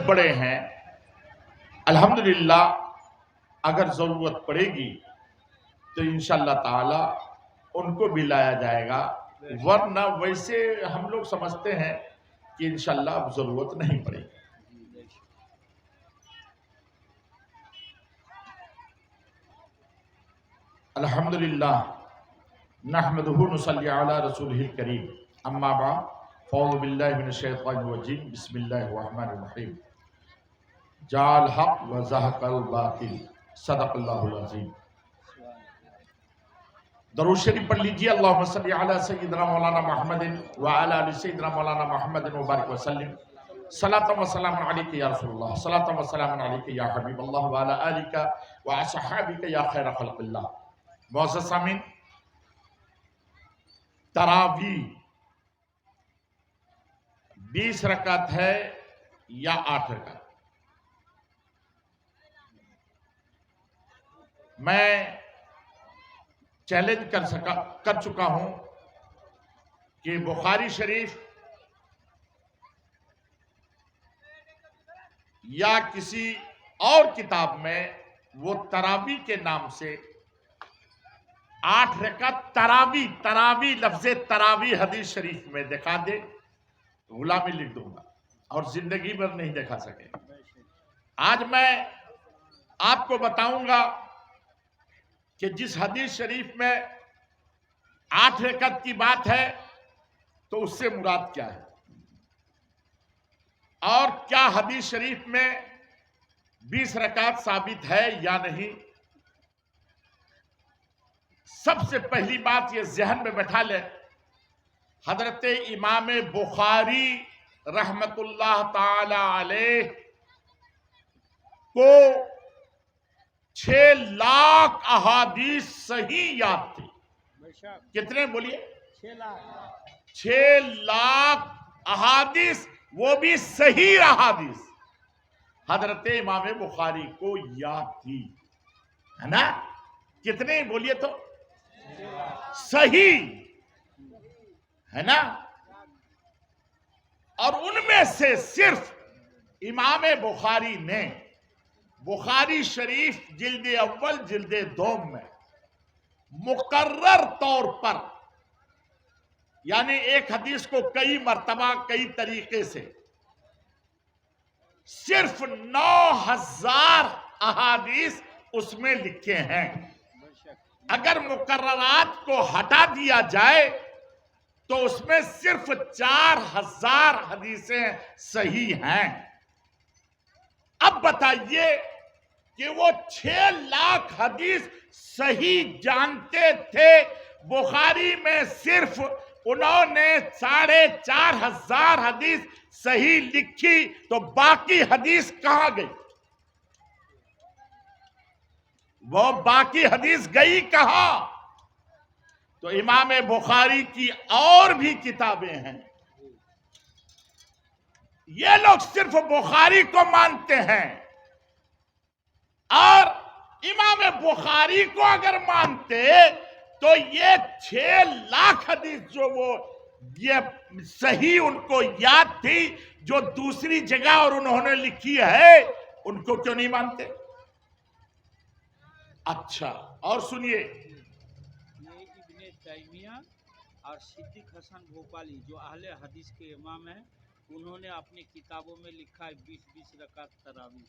بڑے ہیں الحمدللہ اگر ضرورت پڑے گی تو انشاءاللہ تعالی ان کو بھی لایا جائے گا، ورنہ ویسے ہم لوگ سمجھتے ہیں کہ انشاءاللہ اب ضرورت نہیں پڑے گی۔ الحمدللہ نحمدہ نصلی علی رسولہ الکریم، اما بعد فاعوذ باللہ من الشیطان الرجیم، بسم اللہ الرحمن الرحیم۔ جاء الحق وزهق الباطل، صدق اللہ العظیم۔ درود شریف پڑھ لیجیے، اللہم صلی علی سیدنا مولانا محمد وعلی آل سیدنا مولانا محمد وبارک وسلم۔ صلاۃ و سلام علیک یا رسول اللہ، صلاۃ و سلام علیک یا حبیب اللہ وعلی آلک واصحابک یا خیر خلق اللہ۔ معزز سامعین، تراویح 20 رکعت ہے یا 8 رکعت؟ میں چیلنج کر چکا ہوں کہ بخاری شریف یا کسی اور کتاب میں وہ تراویح کے نام سے 8 رکعت تراویح لفظ تراویح حدیث شریف میں دکھا دے، غلامی لکھ دوں گا اور زندگی بھر نہیں دکھا سکے۔ آج میں آپ کو بتاؤں گا کہ جس حدیث شریف میں 8 رکعت کی بات ہے تو اس سے مراد کیا ہے، اور کیا حدیث شریف میں 20 رکعت ثابت ہے یا نہیں۔ سب سے پہلی بات یہ ذہن میں بٹھا لیں، حضرت امام بخاری رحمت اللہ تعالی علیہ کو 6 لاکھ احادیث صحیح یاد تھی۔ کتنے بولیے؟ 6 لاکھ احادیث، وہ بھی صحیح احادیث حضرت امام بخاری کو یاد تھی، ہے نا؟ کتنے بولیے تو؟ صحیح، ہے نا؟ اور ان میں سے صرف امام بخاری نے بخاری شریف جلد اول جلد دوم میں مقرر طور پر، یعنی ایک حدیث کو کئی مرتبہ کئی طریقے سے، صرف 9000 احادیث اس میں لکھے ہیں۔ اگر مقررات کو ہٹا دیا جائے تو اس میں صرف 4000 حدیثیں صحیح ہیں۔ اب بتائیے کہ وہ 6 لاکھ حدیث صحیح جانتے تھے، بخاری میں صرف انہوں نے 4500 حدیث صحیح لکھی، تو باقی حدیث کہاں گئی؟ وہ باقی حدیث گئی کہاں؟ تو امام بخاری کی اور بھی کتابیں ہیں، یہ لوگ صرف بخاری کو مانتے ہیں، اور امام بخاری کو اگر مانتے تو یہ 6 لاکھ حدیث جو وہ یہ صحیح ان کو یاد تھی، جو دوسری جگہ اور انہوں نے لکھی ہے، ان کو کیوں نہیں مانتے؟ اچھا، اور سنیے، یہ ابن تیمیہ اور صدیق حسن بھوپالی جو اہل حدیث کے امام ہیں، انہوں نے اپنی کتابوں میں لکھا ہے 20 رکعت تراویح۔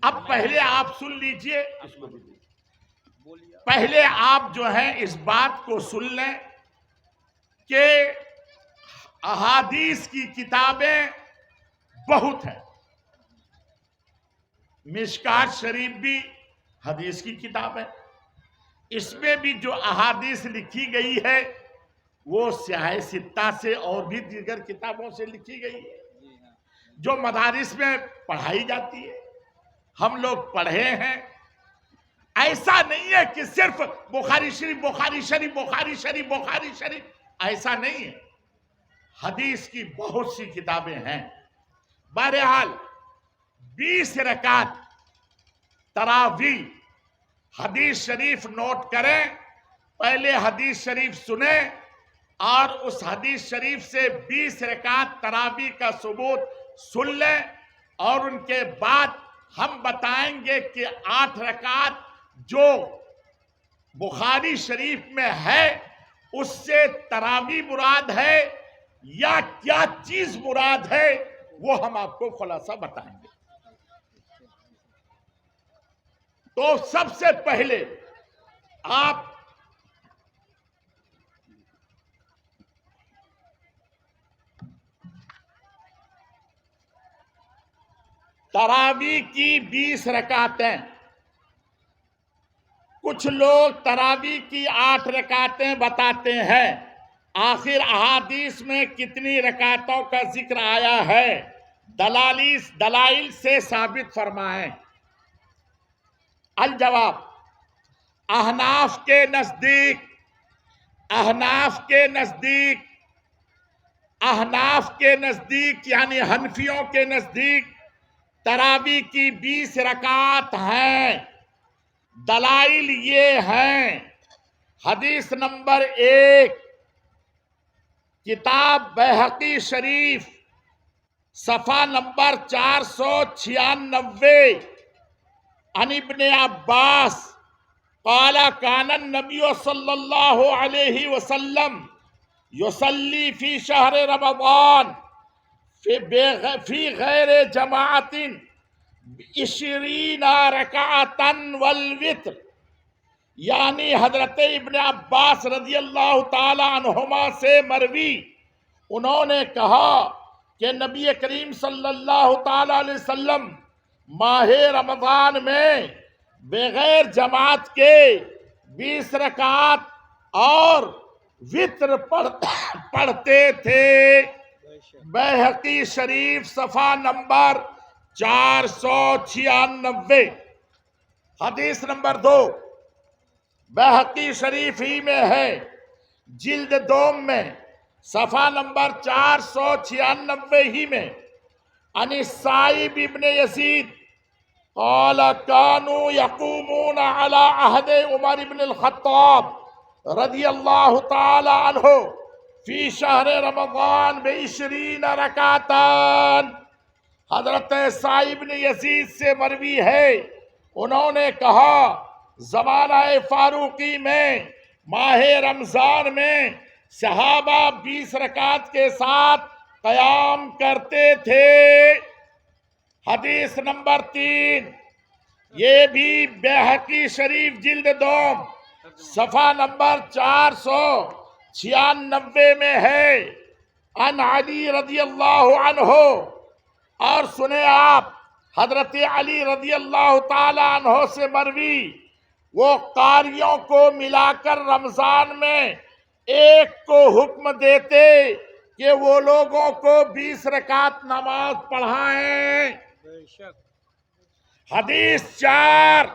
اب پہلے آپ سن لیجئے، پہلے آپ جو ہیں اس بات کو سن لیں کہ احادیث کی کتابیں بہت ہیں۔ مشکات شریف بھی حدیث کی کتاب ہے، اس میں بھی جو احادیث لکھی گئی ہے وہ سیاہ ستہ سے اور بھی دیگر کتابوں سے لکھی گئی ہے، جو مدارس میں پڑھائی جاتی ہے، ہم لوگ پڑھے ہیں۔ ایسا نہیں ہے کہ صرف بخاری شریف بخاری شریف بخاری شریف بخاری شریف، ایسا نہیں ہے، حدیث کی بہت سی کتابیں ہیں۔ بہرحال 20 رکعت تراویح حدیث شریف نوٹ کریں، پہلے حدیث شریف سنیں، اور اس حدیث شریف سے 20 رکعت تراویح کا ثبوت سن لیں، اور ان کے بعد ہم بتائیں گے کہ 8 رکعت جو بخاری شریف میں ہے اس سے تراویح مراد ہے یا کیا چیز مراد ہے، وہ ہم آپ کو خلاصہ بتائیں گے۔ تو سب سے پہلے آپ تراویح کی 20 رکعتیں، کچھ لوگ تراویح کی 8 رکعتیں بتاتے ہیں، آخر احادیث میں کتنی رکعتوں کا ذکر آیا ہے، دلائل سے ثابت فرمائیں۔ الجواب، احناف کے نزدیک یعنی حنفیوں کے نزدیک تراویح کی 20 رکعت ہیں۔ دلائل یہ ہیں، حدیث نمبر 1 کتاب بیہقی شریف صفحہ نمبر 496، عن ابن عباس قال کان النبی صلی اللہ علیہ وسلم یصلی فی شہر رمضان فی غیر جماعت 20 رکعتا والوتر، یعنی حضرت ابن عباس رضی اللہ تعالی عنہما سے مروی، انہوں نے کہا کہ نبی کریم صلی اللہ تعالی علیہ وسلم ماہ رمضان میں بغیر جماعت کے 20 رکعت اور وتر پڑھتے تھے۔ بیہقی شریف صفحہ نمبر 496۔ حدیث نمبر 2 بیہقی شریف ہی میں ہے، جلد 2 میں صفحہ نمبر 496 ہی میں، عن السائب ابن یزید قال كانوا يقومون على عهد عمر بن الخطاب رضی اللہ تعالی عنہ فی شہر رمضان ب20 رکعتان۔ حضرت سائب بن یزید سے مروی ہے، انہوں نے کہا زمانہ فاروقی میں ماہ رمضان میں صحابہ 20 رکعت کے ساتھ قیام کرتے تھے۔ حدیث نمبر 3 یہ بھی بیہقی شریف جلد 2 صفحہ نمبر 496 میں ہے، عن علی رضی اللہ عنہ، اور سنیں آپ حضرت علی رضی اللہ تعالی عنہ سے مروی، وہ قاریوں کو ملا کر رمضان میں ایک کو حکم دیتے کہ وہ لوگوں کو 20 رکعت نماز پڑھائیں۔ حدیث 4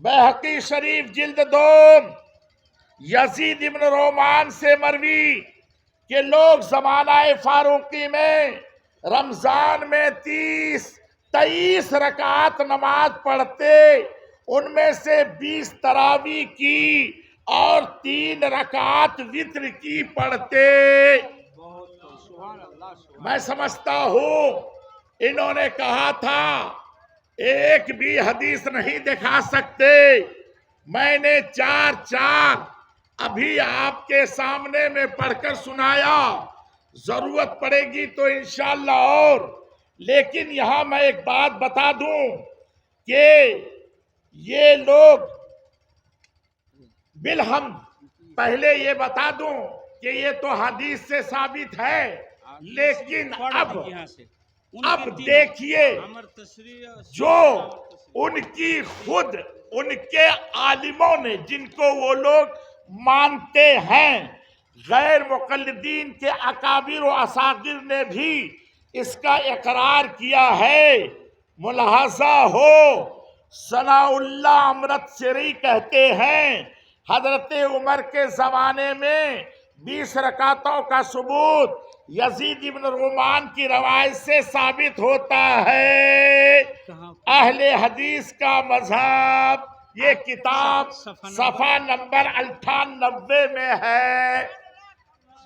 بیہقی شریف جلد 2 یزید ابن رومان سے مروی کہ لوگ زمانہ فاروقی میں رمضان میں 23 رکعت نماز پڑھتے، ان میں سے 20 تراویح کی اور 3 رکعت وتر کی پڑھتے۔ میں سمجھتا ہوں انہوں نے کہا تھا ایک بھی حدیث نہیں دکھا سکتے، میں نے 4 ابھی آپ کے سامنے میں پڑھ کر سنایا، ضرورت پڑے گی تو انشاءاللہ اور، لیکن یہاں میں ایک بات بتا دوں کہ یہ لوگ بالحمد پہلے یہ بتا دوں کہ یہ تو حدیث سے ثابت ہے، لیکن اب دیکھیے جو ان کی خود ان کے عالموں نے، جن کو وہ لوگ مانتے ہیں، غیر مقلدین کے اکابر و اصاغر نے بھی اس کا اقرار کیا ہے۔ ملاحظہ ہو، ثناء اللہ امرت سری کہتے ہیں حضرت عمر کے زمانے میں 20 رکعتوں کا ثبوت یزید ابن رومان کی روایت سے ثابت ہوتا ہے۔ اہل حدیث کا مذہب، یہ کتاب صفحہ نمبر 98 میں ہے۔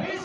20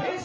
20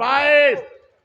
22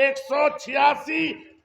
186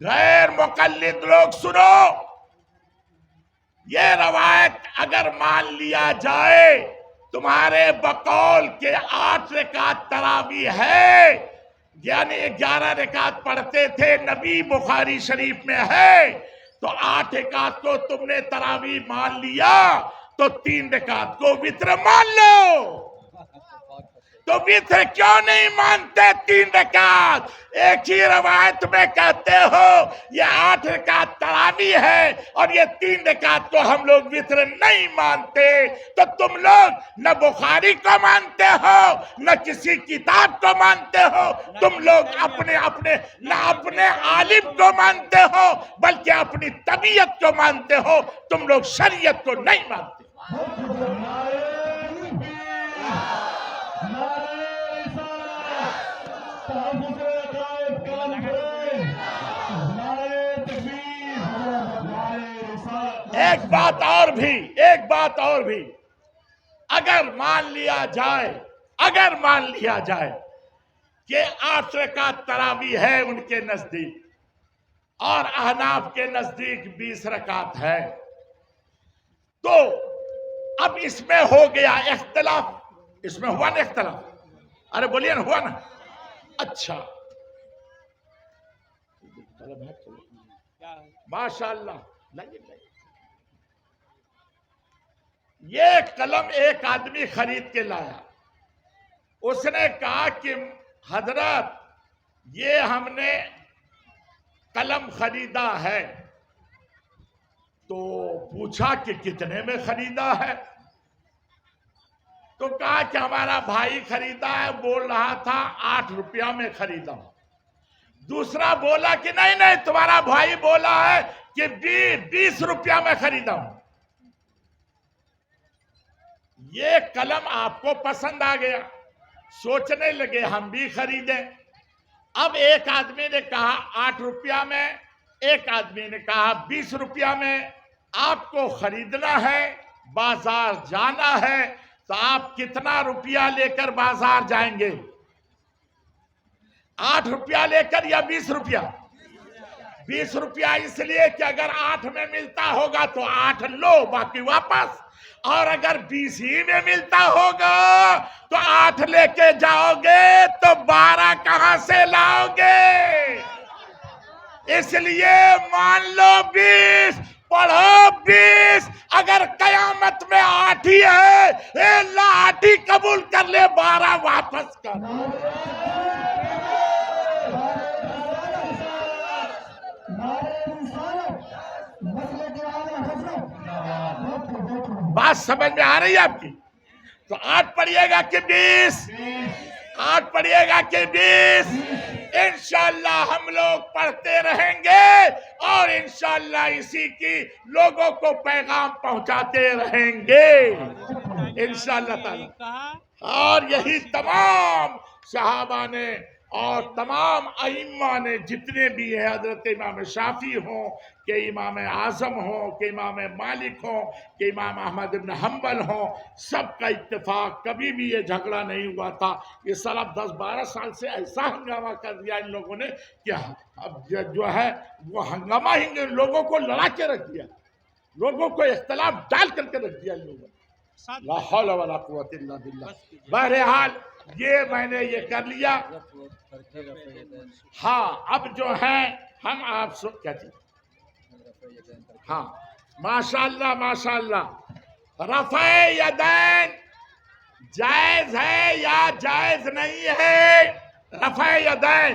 غیر مقلد لوگ سنو، یہ روایت اگر مان لیا جائے تمہارے بقول کے 8 رکعت تراویح ہے، یعنی 11 رکعت پڑھتے تھے نبی، بخاری شریف میں ہے، تو 8 رکعت کو تم نے تراویح مان لیا تو 3 رکعت کو وتر مان لو۔ تو وتر کیوں نہیں مانتے 3 رکعت؟ ایک ہی روایت میں کہتے ہو یہ 8 رکعت تراویح ہے اور یہ 3 رکعت کو ہم لوگ وتر نہیں مانتے، تو تم لوگ نہ بخاری کو مانتے ہو نہ کسی کتاب کو مانتے ہو، تم لوگ نہ اپنے عالم کو مانتے ہو بلکہ اپنی طبیعت کو مانتے ہو، تم لوگ شریعت کو نہیں مانتے۔ ایک بات اور بھی اگر مان لیا جائے کہ 8 رکعت تراویح ہے ان کے نزدیک اور احناف کے نزدیک 20 رکعت ہے، تو اب اس میں ہو گیا اختلاف، اس میں ہوا نا اختلاف، ارے بولیے نا، ہوا نا؟ اچھا ماشاء اللہ، یہ قلم ایک آدمی خرید کے لایا، اس نے کہا کہ حضرت یہ ہم نے قلم خریدا ہے، تو پوچھا کہ کتنے میں خریدا ہے؟ تو کہا کہ ہمارا بھائی خریدا ہے، بول رہا تھا 8 روپیہ میں خریدا ہوں۔ دوسرا بولا کہ نہیں تمہارا بھائی بولا ہے کہ 20 روپیہ میں خریدا ہوں۔ یہ قلم آپ کو پسند آ گیا، سوچنے لگے ہم بھی خریدیں۔ اب ایک آدمی نے کہا 8 روپیہ میں، ایک آدمی نے کہا 20 روپیہ میں۔ آپ کو خریدنا ہے، بازار جانا ہے، تو آپ کتنا روپیہ لے کر بازار جائیں گے؟ 8 روپیہ لے کر یا 20 روپیہ؟ 20 روپیہ اس لیے کہ اگر 8 میں ملتا ہوگا تو 8 لو، باقی واپس، اور اگر 20 ہی میں ملتا ہوگا تو 8 لے کے جاؤ گے تو 12 کہاں سے لاؤ گے؟ اس لیے مان لو 20، پڑھو 20، اگر قیامت میں 8 ہی ہے، اے اللہ 8 ہی قبول کر لے، 12 واپس کر۔ بات سمجھ میں آ رہی ہے آپ کی؟ تو 8 پڑھیے گا کہ 20؟ 8 پڑھیے گا کہ 20؟ انشاءاللہ ہم لوگ پڑھتے رہیں گے اور انشاءاللہ اسی کی لوگوں کو پیغام پہنچاتے رہیں گے انشاءاللہ تعالی۔ اور یہی تمام صحابہ نے اور تمام ائمہ نے جتنے بھی ہیں، حضرت امام شافعی ہوں کہ امام اعظم ہوں کہ امام مالک ہوں کہ امام احمد بن حنبل ہوں، سب کا اتفاق، کبھی بھی یہ جھگڑا نہیں ہوا تھا۔ یہ سال 10-12 سال سے ایسا ہنگامہ کر دیا ان لوگوں نے کہ اب جو ہے وہ ہنگامہ ہی لوگوں کو لڑا کے رکھ دیا، لوگوں کو اختلاف ڈال کر کے رکھ دیا ان لوگوں نے۔ لا حول ولا قوت الا باللہ۔ بہرحال یہ میں نے یہ کر لیا۔ ہاں اب جو ہے ہم آپ سے کیا چیز، ہاں ماشاءاللہ ماشاءاللہ، رفع یدین جائز ہے یا جائز نہیں ہے؟ رفع یدین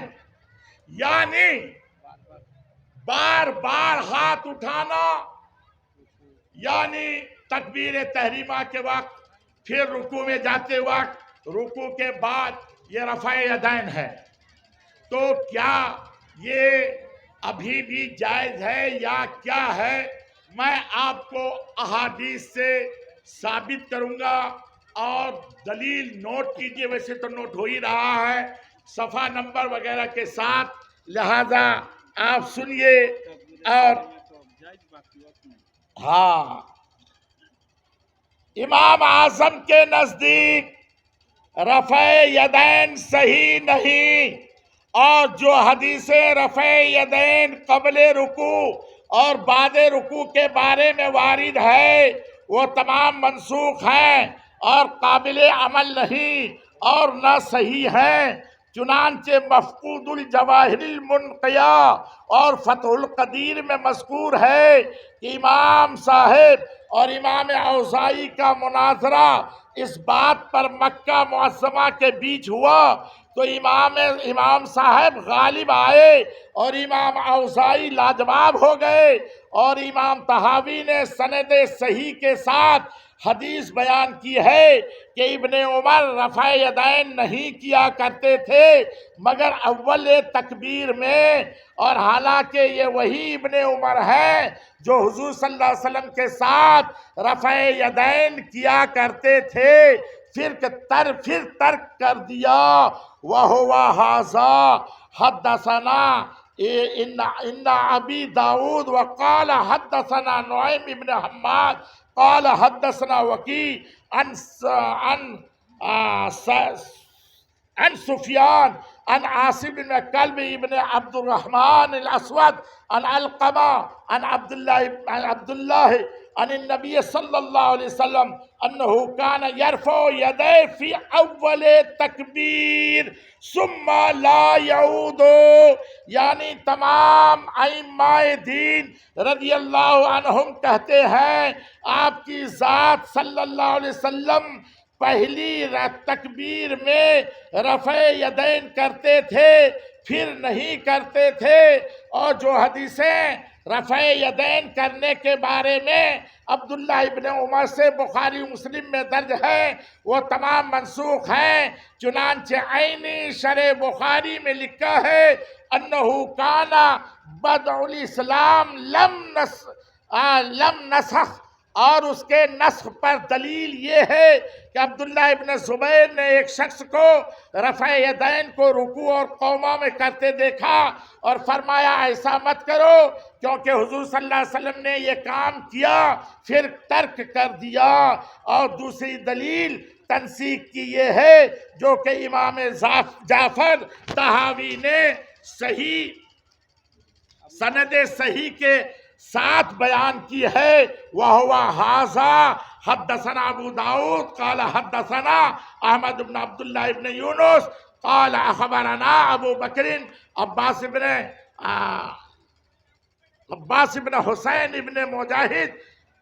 یعنی بار بار ہاتھ اٹھانا، یعنی تکبیر تحریمہ کے وقت، پھر رکوع میں جاتے وقت، رکوع کے بعد، یہ رفع یدین ہے۔ تو کیا یہ ابھی بھی جائز ہے یا کیا ہے؟ میں آپ کو احادیث سے ثابت کروں گا اور دلیل نوٹ کیجئے، ویسے تو نوٹ ہو ہی رہا ہے صفحہ نمبر وغیرہ کے ساتھ، لہذا آپ سنیے۔ اور ہاں امام اعظم کے نزدیک رفع یدین صحیح نہیں، اور جو حدیثیں رفع یدین قبل رکوع اور بعد رکوع کے بارے میں وارد ہے وہ تمام منسوخ ہیں اور قابل عمل نہیں اور نہ صحیح ہیں۔ چنانچہ مفقود الجواہر المنقیہ اور فتح القدیر میں مذکور ہے کہ امام صاحب اور امام اوزاعی کا مناظرہ اس بات پر مکہ معظمہ کے بیچ ہوا تو امام صاحب غالب آئے اور امام اوزاعی لاجواب ہو گئے، اور امام طحاوی نے سند صحیح کے ساتھ حدیث بیان کی ہے کہ ابن عمر رفع یدین نہیں کیا کرتے تھے مگر اول تکبیر میں، اور حالانکہ یہ وہی ابن عمر ہے جو حضور صلی اللہ علیہ وسلم کے ساتھ رفع یدین کیا کرتے تھے، پھر ترک کر دیا۔ وَهُوَ هَذَا حَدَّثَنَا ان ابی داود وقال حدثنا نعیم ابن حماد قال حدثنا وکیع عن سفیان عن عاصم بن کلب ابن عبد الرحمن الاسود عن علقمہ عن عبداللہ عن النبی صلی اللہ علیہ وسلم انه كان يرفع يديه في اول تکبیر ثم لا يعود، یعنی تمام ائمہ دین رضی اللہ عنہم کہتے ہیں آپ کی ذات صلی اللہ علیہ وسلم پہلی تکبیر میں رفع یدین کرتے تھے پھر نہیں کرتے تھے، اور جو حدیثیں رفع یدین کرنے کے بارے میں عبداللہ ابن عمر سے بخاری مسلم میں درج ہے وہ تمام منسوخ ہیں۔ چنانچہ عینی شرح بخاری میں لکھا ہے انہو کانا بدع الاسلام لم نسخ، اور اس کے نسخ پر دلیل یہ ہے کہ عبداللہ ابن زبیر نے ایک شخص کو رفع یدین کو رکوع اور قوما میں کرتے دیکھا اور فرمایا ایسا مت کرو کیونکہ حضور صلی اللہ علیہ وسلم نے یہ کام کیا پھر ترک کر دیا۔ اور دوسری دلیل تنسیخ کی یہ ہے جو کہ امام جعفر طحاوی نے صحیح سند صحیح کے ساتھ بیان کی ہے۔ وَهُوَ هَذَا حدثنا ابو داود قال حدثنا احمد بن عبداللہ ابن یونس قال اخبرنا ابو بکر عباس ابن حسین ابن مجاہد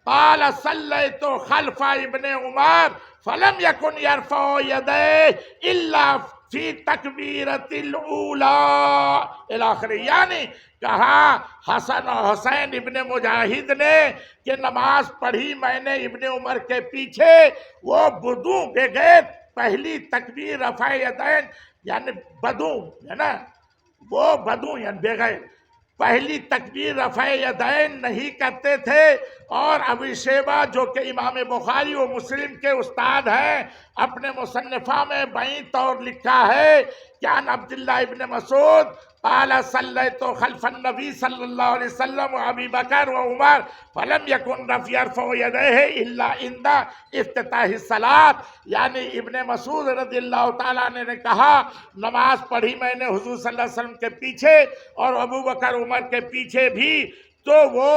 قال صلیت خلف ابن عمر فلم یکن یرفع یدیہ الا فی تکبیرۃ الاولی الاخر، یعنی کہا حسن و حسین ابن مجاہد نے کہ نماز پڑھی میں نے ابن عمر کے پیچھے، وہ بدو بغیر پہلی تکبیر رفع یدین یعنی بدو ہے نا، وہ بدو یعنی بغیر پہلی تکبیر رفع یدین نہیں کرتے تھے۔ اور ابو شیبہ جو کہ امام بخاری و مسلم کے استاد ہیں اپنے مصنفہ میں بائیں طور لکھا ہے کہ عن عبداللہ ابن مسعود قال صلیت خلف النبی صلی اللہ علیہ وسلم و ابی بکر و عمر فلم یکن یرفع یدیہ الا عند افتتاح الصلاۃ، یعنی ابن مسعود رضی اللہ تعالیٰ نے کہا نماز پڑھی میں نے حضور صلی اللہ علیہ وسلم کے پیچھے اور ابو بکر عمر کے پیچھے بھی، تو وہ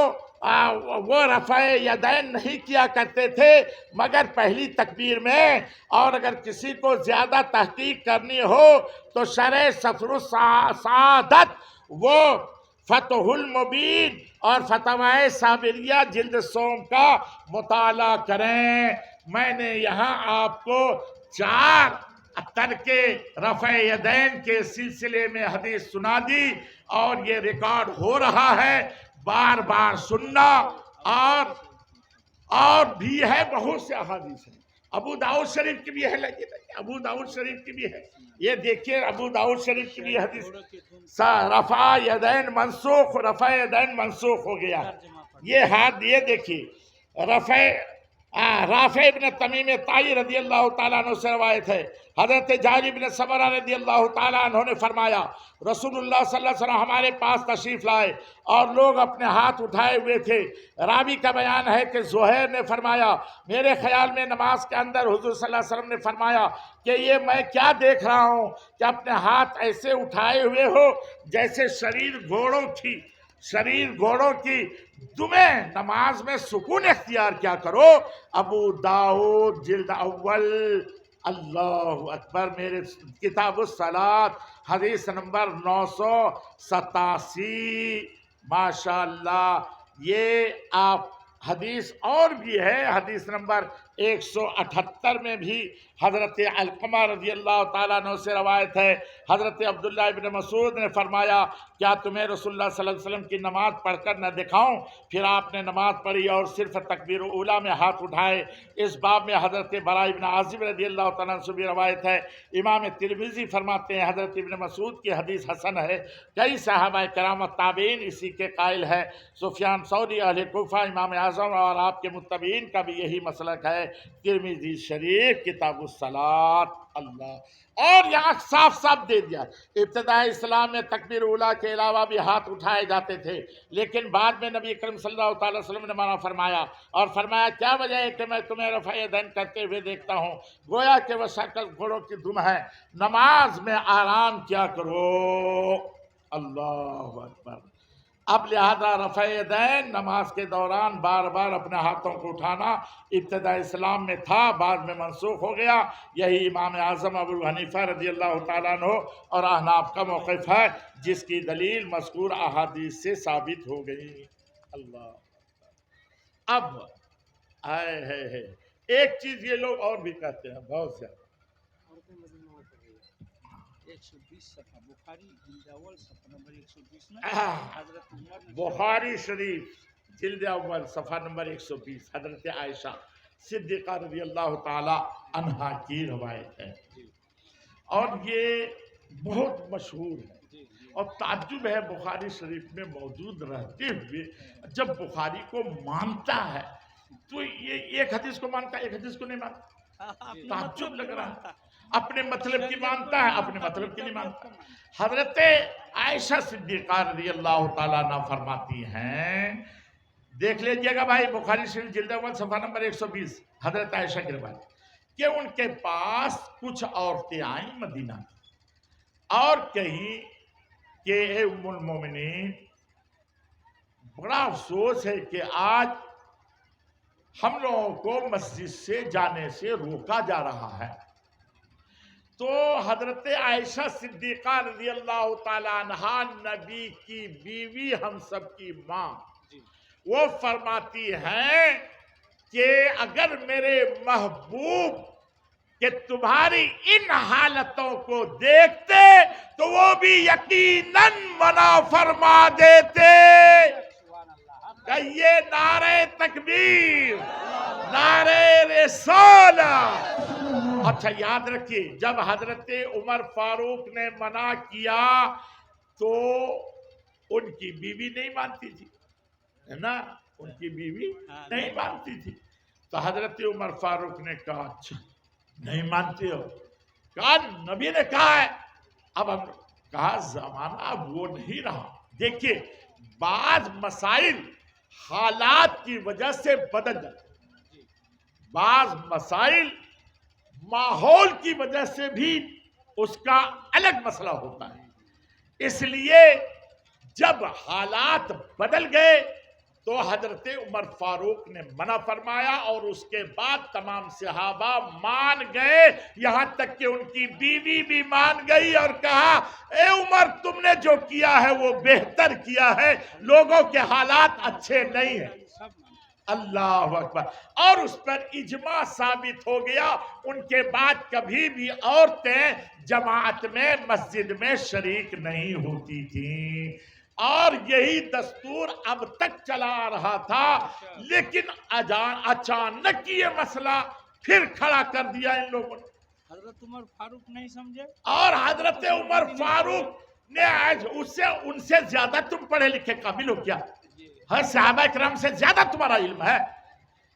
رفع یدین نہیں کیا کرتے تھے مگر پہلی تکبیر میں۔ اور اگر کسی کو زیادہ تحقیق کرنی ہو تو شرح سفر السعادت وہ فتح المبین اور فتاوی صابریہ جلد سوم کا مطالعہ کریں۔ میں نے یہاں آپ کو 4 ترک رفع یدین کے سلسلے میں حدیث سنا دی اور یہ ریکارڈ ہو رہا ہے، بار بار سننا۔ اور بھی ہے بہت سے احادیث ہیں، ابو داؤد شریف کی بھی ہے، ابو داؤد شریف کی بھی ہے، یہ دیکھیے ابو داؤد شریف کی بھی حدیث رفع یدین منسوخ، رفع یدین منسوخ ہو گیا۔ یہ دیکھیے رافع ابن تمیم طائی رضی اللہ تعالیٰ عنہ سے روایت ہے، حضرت جابر بن سمرہ رضی اللہ تعالیٰ عنہ نے فرمایا رسول اللہ صلی اللہ علیہ وسلم ہمارے پاس تشریف لائے اور لوگ اپنے ہاتھ اٹھائے ہوئے تھے۔ راوی کا بیان ہے کہ زہیر نے فرمایا میرے خیال میں نماز کے اندر حضور صلی اللہ علیہ وسلم نے فرمایا کہ یہ میں کیا دیکھ رہا ہوں کہ اپنے ہاتھ ایسے اٹھائے ہوئے ہو جیسے شریر گھوڑوں کی تمہیں نماز میں سکون اختیار کیا کرو۔ ابو داؤد جلد اول، اللہ اکبر، میرے کتاب الصلاۃ حدیث نمبر 987۔ ماشاءاللہ، یہ آپ حدیث اور بھی ہے، حدیث نمبر 178 میں بھی حضرت علقمہ رضی اللہ تعالیٰ عنہ سے روایت ہے، حضرت عبداللہ ابن مسعود نے فرمایا کیا تمہیں رسول اللہ صلی اللہ علیہ وسلم کی نماز پڑھ کر نہ دکھاؤں؟ پھر آپ نے نماز پڑھی اور صرف تکبیر اولیٰ میں ہاتھ اٹھائے۔ اس باب میں حضرت براء ابن عازب رضی اللہ تعالیٰ عنہ سے بھی روایت ہے۔ امام ترمذی فرماتے ہیں حضرت ابن مسعود کی حدیث حسن ہے، کئی صحابہ کرام و تابعین اسی کے قائل ہے۔ سفیان ثوری اہل کوفہ، امام اعظم اور آپ کے متبعین کا بھی یہی مسلک ہے۔ ترمذی شریف کتاب الصلاۃ۔ اللہ، اور یہاں صاف صاف دے دیا ابتدائی اسلام میں تکبیر اولیٰ کے علاوہ بھی ہاتھ اٹھائے جاتے تھے، لیکن بعد میں نبی کریم صلی اللہ تعالی وسلم نے منع فرمایا اور فرمایا کیا وجہ ہے کہ میں تمہیں رفع یدین کرتے ہوئے دیکھتا ہوں، گویا کہ وہ شکل گھوڑوں کی دم ہے، نماز میں آرام کیا کرو۔ اللہ اکبر۔ اب لہذا رفع یدین نماز کے دوران بار بار اپنے ہاتھوں کو اٹھانا ابتدا اسلام میں تھا، بعد میں منسوخ ہو گیا۔ یہی امام اعظم ابو حنیفہ رضی اللہ تعالیٰ عنہ اور احناف کا موقف ہے، جس کی دلیل مذکور احادیث سے ثابت ہو گئی۔ اللہ، اب ایک چیز یہ لوگ اور بھی کہتے ہیں بہت زیادہ، 120 صفحہ بخاری جلد اول صفحہ نمبر 120 میں حضرت عمر نے بخاری شریف جلد اول صفحہ نمبر 120 حضرت عائشہ صدیقہ رضی اللہ تعالی عنہا کی روایت ہے، اور یہ بہت مشہور ہے اور تعجب ہے بخاری شریف میں موجود رہتے ہوئے جب بخاری کو مانتا ہے تو یہ ایک حدیث کو مانتا ہے ایک حدیث کو نہیں مانتا، تعجب لگ رہا ہے، اپنے مطلب کی مانتا ہے اپنے مطلب کی نہیں مانتا۔ حضرت عائشہ صدیقہ رضی اللہ تعالیٰ عنہ فرماتی ہیں، دیکھ لیجئے گا بھائی بخاری شریف جلد اول صفحہ نمبر 120 حضرت عائشہ کی روایت کہ ان کے پاس کچھ عورتیں آئیں مدینہ اور کہیں کہ اے ام المومنین، بڑا افسوس ہے کہ آج ہم لوگوں کو مسجد سے جانے سے روکا جا رہا ہے۔ تو حضرت عائشہ صدیقہ رضی اللہ تعالیٰ عنہا نبی کی بیوی، ہم سب کی ماں، وہ فرماتی ہیں کہ اگر میرے محبوب کہ تمہاری ان حالتوں کو دیکھتے تو وہ بھی یقیناً منع فرما دیتے۔ کہیے نعرہ تکبیر، نعرہ رسالت۔ اچھا یاد رکھیے، جب حضرت عمر فاروق نے منع کیا تو ان کی بیوی نہیں مانتی تھی، ہے نا، ان کی بیوی نہیں مانتی تھی، تو حضرت عمر فاروق نے کہا اچھا نہیں مانتے ہو، کہا نبی نے کہا ہے، اب ہم کہا زمانہ اب وہ نہیں رہا۔ دیکھیے بعض مسائل حالات کی وجہ سے بدل جاتے، بعض مسائل ماحول کی وجہ سے بھی اس کا الگ مسئلہ ہوتا ہے، اس لیے جب حالات بدل گئے تو حضرت عمر فاروق نے منع فرمایا اور اس کے بعد تمام صحابہ مان گئے، یہاں تک کہ ان کی بیوی بھی مان گئی اور کہا اے عمر تم نے جو کیا ہے وہ بہتر کیا ہے، لوگوں کے حالات اچھے نہیں ہیں۔ اللہ اکبر، اور اس پر اجماع ثابت ہو گیا، ان کے بعد کبھی بھی عورتیں جماعت میں مسجد میں شریک نہیں ہوتی تھیں، اور یہی دستور اب تک چلا آ رہا تھا، لیکن اچانک یہ مسئلہ پھر کھڑا کر دیا ان لوگوں نے۔ حضرت عمر فاروق نہیں سمجھے، اور حضرت عمر فاروق نے ان سے زیادہ تم پڑھے لکھے قابل ہو کیا؟ ہر صحابہ کرام سے زیادہ تمہارا علم ہے،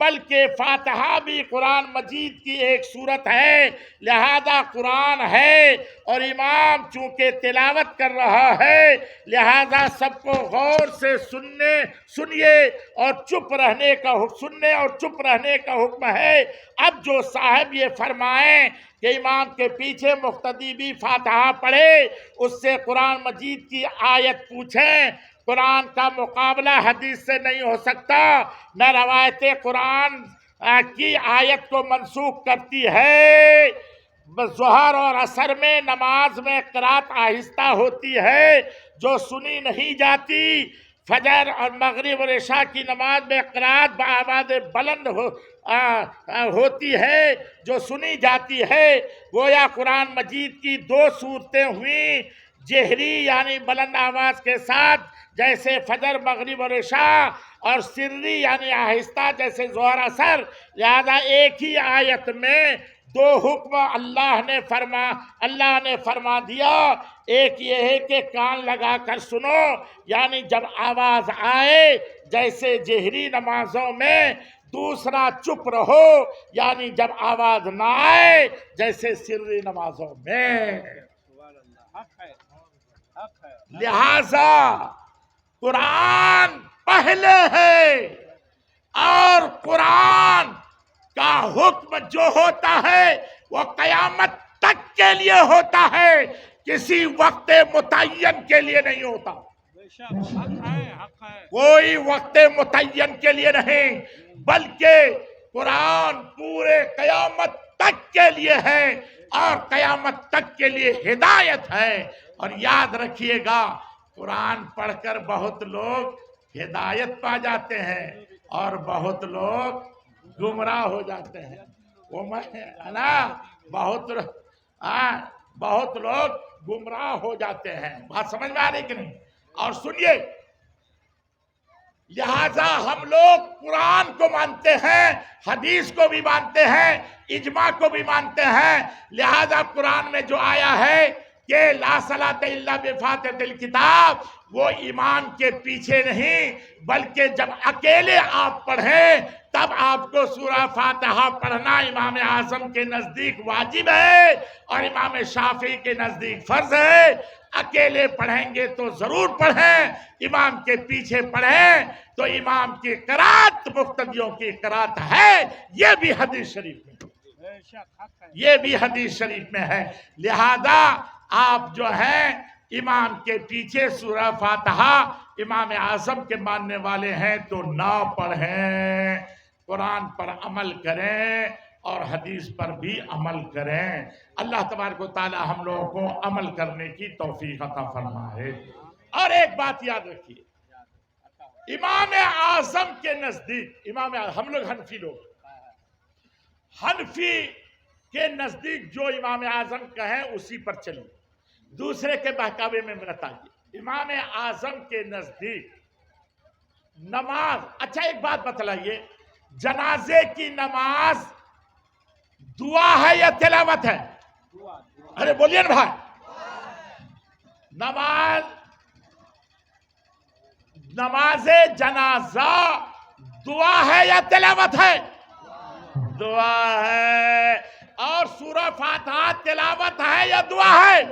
بلکہ فاتحہ بھی قرآن مجید کی ایک صورت ہے، لہذا قرآن ہے اور امام چونکہ تلاوت کر رہا ہے، لہذا سب کو غور سے سنیے اور چپ رہنے کا حکم ہے۔ اب جو صاحب یہ فرمائیں کہ امام کے پیچھے مقتدی بھی فاتحہ پڑھے، اس سے قرآن مجید کی آیت پوچھیں۔ قرآن کا مقابلہ حدیث سے نہیں ہو سکتا، نہ روایت قرآن کی آیت کو منسوخ کرتی ہے۔ ظہر اور عصر میں نماز میں قرات آہستہ ہوتی ہے جو سنی نہیں جاتی، فجر اور مغرب اور عشاء کی نماز میں قرات بآواز بلند ہوتی ہے جو سنی جاتی ہے۔ گویا قرآن مجید کی دو صورتیں ہوئیں، جہری یعنی بلند آواز کے ساتھ جیسے فجر مغرب اور عشاء، اور سری یعنی آہستہ جیسے ظہر عصر۔ لہذا ایک ہی آیت میں دو حکم اللہ نے فرما دیا، ایک یہ ہے کہ کان لگا کر سنو، یعنی جب آواز آئے جیسے جہری نمازوں میں، دوسرا چپ رہو یعنی جب آواز نہ آئے جیسے سری نمازوں میں۔ لہذا قرآن پہلے ہے اور قرآن کا حکم جو ہوتا ہے وہ قیامت تک کے لیے ہوتا ہے، کسی وقت متعین کے لیے نہیں ہوتا۔ کوئی وقت متعین کے لیے نہیں، بلکہ قرآن پورے قیامت تک کے لیے ہے اور قیامت تک کے لیے ہدایت ہے۔ اور یاد رکھیے گا، قرآن پڑھ کر بہت لوگ ہدایت پا جاتے ہیں اور بہت لوگ گمراہ ہو جاتے ہیں۔ بہت لوگ گمراہ ہو جاتے ہیں۔ بات سمجھ میں آ رہی کہ نہیں؟ اور سنیے، لہذا ہم لوگ قرآن کو مانتے ہیں، حدیث کو بھی مانتے ہیں، اجماع کو بھی مانتے ہیں۔ لہذا قرآن میں جو آیا ہے کہ لا صلاۃ الا بفاتحۃ الکتاب، وہ امام کے پیچھے نہیں بلکہ جب اکیلے آپ پڑھیں تب آپ کو سورہ فاتحہ پڑھنا امام اعظم کے نزدیک واجب ہے اور امام شافعی کے نزدیک فرض ہے۔ اکیلے پڑھیں گے تو ضرور پڑھیں، امام کے پیچھے پڑھیں تو امام کی قرات مقتدیوں کی قرات ہے، یہ بھی حدیث شریف میں ہے۔ لہذا آپ جو ہیں امام کے پیچھے سورہ فاتحہ امام اعظم کے ماننے والے ہیں تو نہ پڑھیں، قرآن پر عمل کریں اور حدیث پر بھی عمل کریں۔ اللہ تبارک و تعالی ہم لوگوں کو عمل کرنے کی توفیق عطا فرمائے۔ اور ایک بات یاد رکھیے، امام اعظم کے نزدیک، ہم لوگ حنفی کے نزدیک جو امام اعظم کہیں اسی پر چلیے، دوسرے کے بہکاوے میں مت آئیے۔ امام اعظم کے نزدیک نماز، اچھا ایک بات بتلائیے، جنازے کی نماز دعا ہے یا تلاوت ہے؟ ارے بولیے نا بھائی، نماز جنازہ دعا ہے یا تلاوت ہے؟ دعا ہے۔ اور سورہ فاتحہ تلاوت ہے یا دعا ہے؟